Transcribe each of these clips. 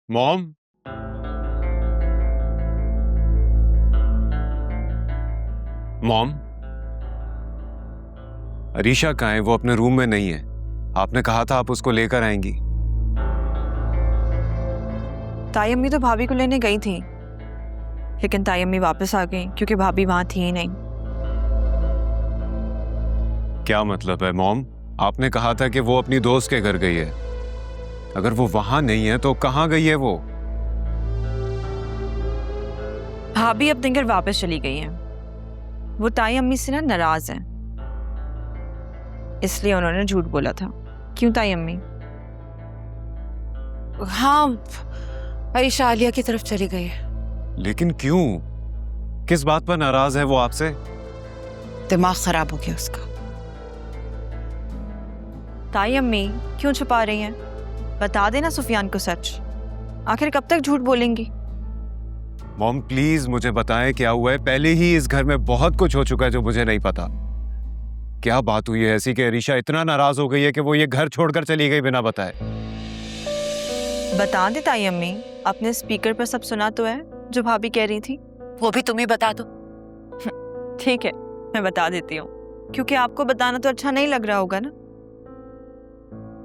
Mom. Mom, Arisha कहाँ है? वो अपने रूम में नहीं है। आपने कहा था आप उसको लेकर आएंगी। ताई अम्मी तो भाभी को लेने गई थी, लेकिन ताई अम्मी वापस आ गई क्योंकि भाभी वहां थी ही नहीं। क्या मतलब है मॉम? आपने कहा था कि वो अपनी दोस्त के घर गई है। अगर वो वहां नहीं है तो कहाँ गई है वो? भाभी अपने घर वापस चली गई हैं। वो ताई अम्मी से ना नाराज हैं, इसलिए उन्होंने झूठ बोला था। क्यों ताई अम्मी? हाँ, आयशा आलिया की तरफ चली गई है। लेकिन क्यों? किस बात पर नाराज है वो आपसे? दिमाग खराब हो गया उसका। ताई अम्मी क्यों छुपा रही हैं? बता देना सुफियान को सच। आखिर कब तक झूठ बोलेंगी? मॉम प्लीज मुझे बताएं क्या हुआ है। पहले ही इस घर में बहुत कुछ हो चुका है जो मुझे नहीं पता। क्या बात हुई है ऐसी कि अरीशा इतना नाराज हो गई है कि वो ये घर छोड़कर चली गई बिना बताए? बता दे ताई अम्मी, अपने स्पीकर पर सब सुना तो है जो भाभी कह रही थी। वो भी तुम ही बता दो। ठीक है, मैं बता देती हूँ, क्योंकि आपको बताना तो अच्छा नहीं लग रहा होगा ना।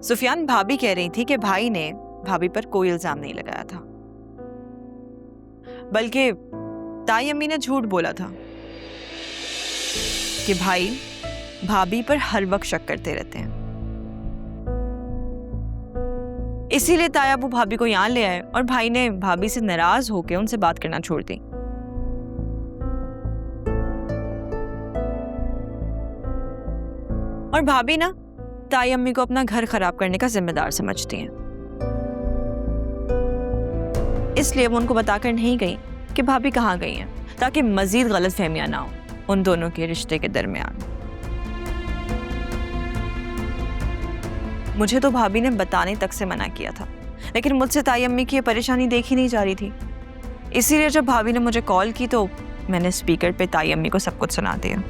सुफियान, भाभी कह रही थी कि भाई ने भाभी पर कोई इल्जाम नहीं लगाया था, बल्कि ताई अम्मी ने झूठ बोला था कि भाई भाभी पर हर वक्त शक करते रहते हैं। इसीलिए ताया अबू भाभी को यहाँ ले आए और भाई ने भाभी से नाराज होकर उनसे बात करना छोड़ दी। और भाभी ना ताई अम्मी को अपना घर खराब करने का जिम्मेदार समझती हैं, इसलिए वो उनको बताकर नहीं गई कि भाभी कहाँ गई हैं, ताकि मजीद गलतफहमियां ना हो उन दोनों के रिश्ते के दरमियान। मुझे तो भाभी ने बताने तक से मना किया था, लेकिन मुझसे ताई अम्मी की ये परेशानी देखी नहीं जा रही थी। इसीलिए जब भाभी ने मुझे कॉल की तो मैंने स्पीकर पे ताई अम्मी को सब कुछ सुना दिया।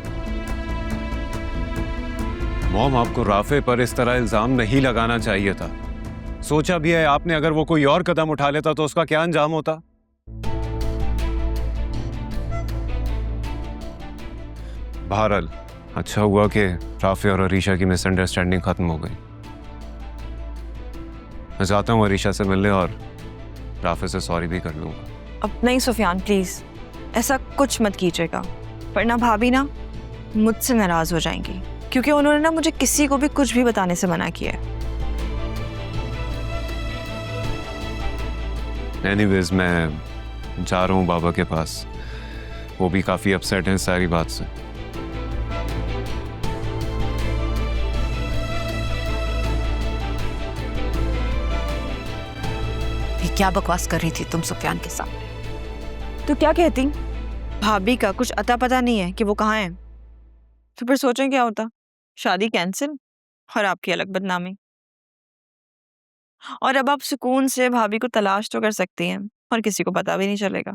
मॉम, आपको राफे पर इस तरह इल्जाम नहीं लगाना चाहिए था। सोचा भी है आपने, अगर वो कोई और कदम उठा लेता तो उसका क्या अंजाम होता? बहरहाल अच्छा हुआ कि राफे और अरीशा की मिसअंडरस्टैंडिंग खत्म हो गई। मैं जाता हूँ अरीशा से मिलने और राफे से सॉरी भी कर लूंगा। अब नहीं सुफियान, प्लीज ऐसा कुछ मत कीजिएगा, वरना भाभी ना मुझसे नाराज हो जाएंगी, क्योंकि उन्होंने ना मुझे किसी को भी कुछ भी बताने से मना किया है। एनीवेज मैं जा रहा हूँ बाबा के पास। वो भी काफी अपसेट हैं सारी बात से। ये क्या बकवास कर रही थी तुम सुफियान के सामने? तो क्या कहती? भाभी का कुछ अता पता नहीं है कि वो कहाँ है, तो फिर सोचें क्या होता? शादी कैंसिल और आपकी अलग बदनामी। और अब आप सुकून से भाभी को तलाश तो कर सकती हैं और किसी को पता भी नहीं चलेगा।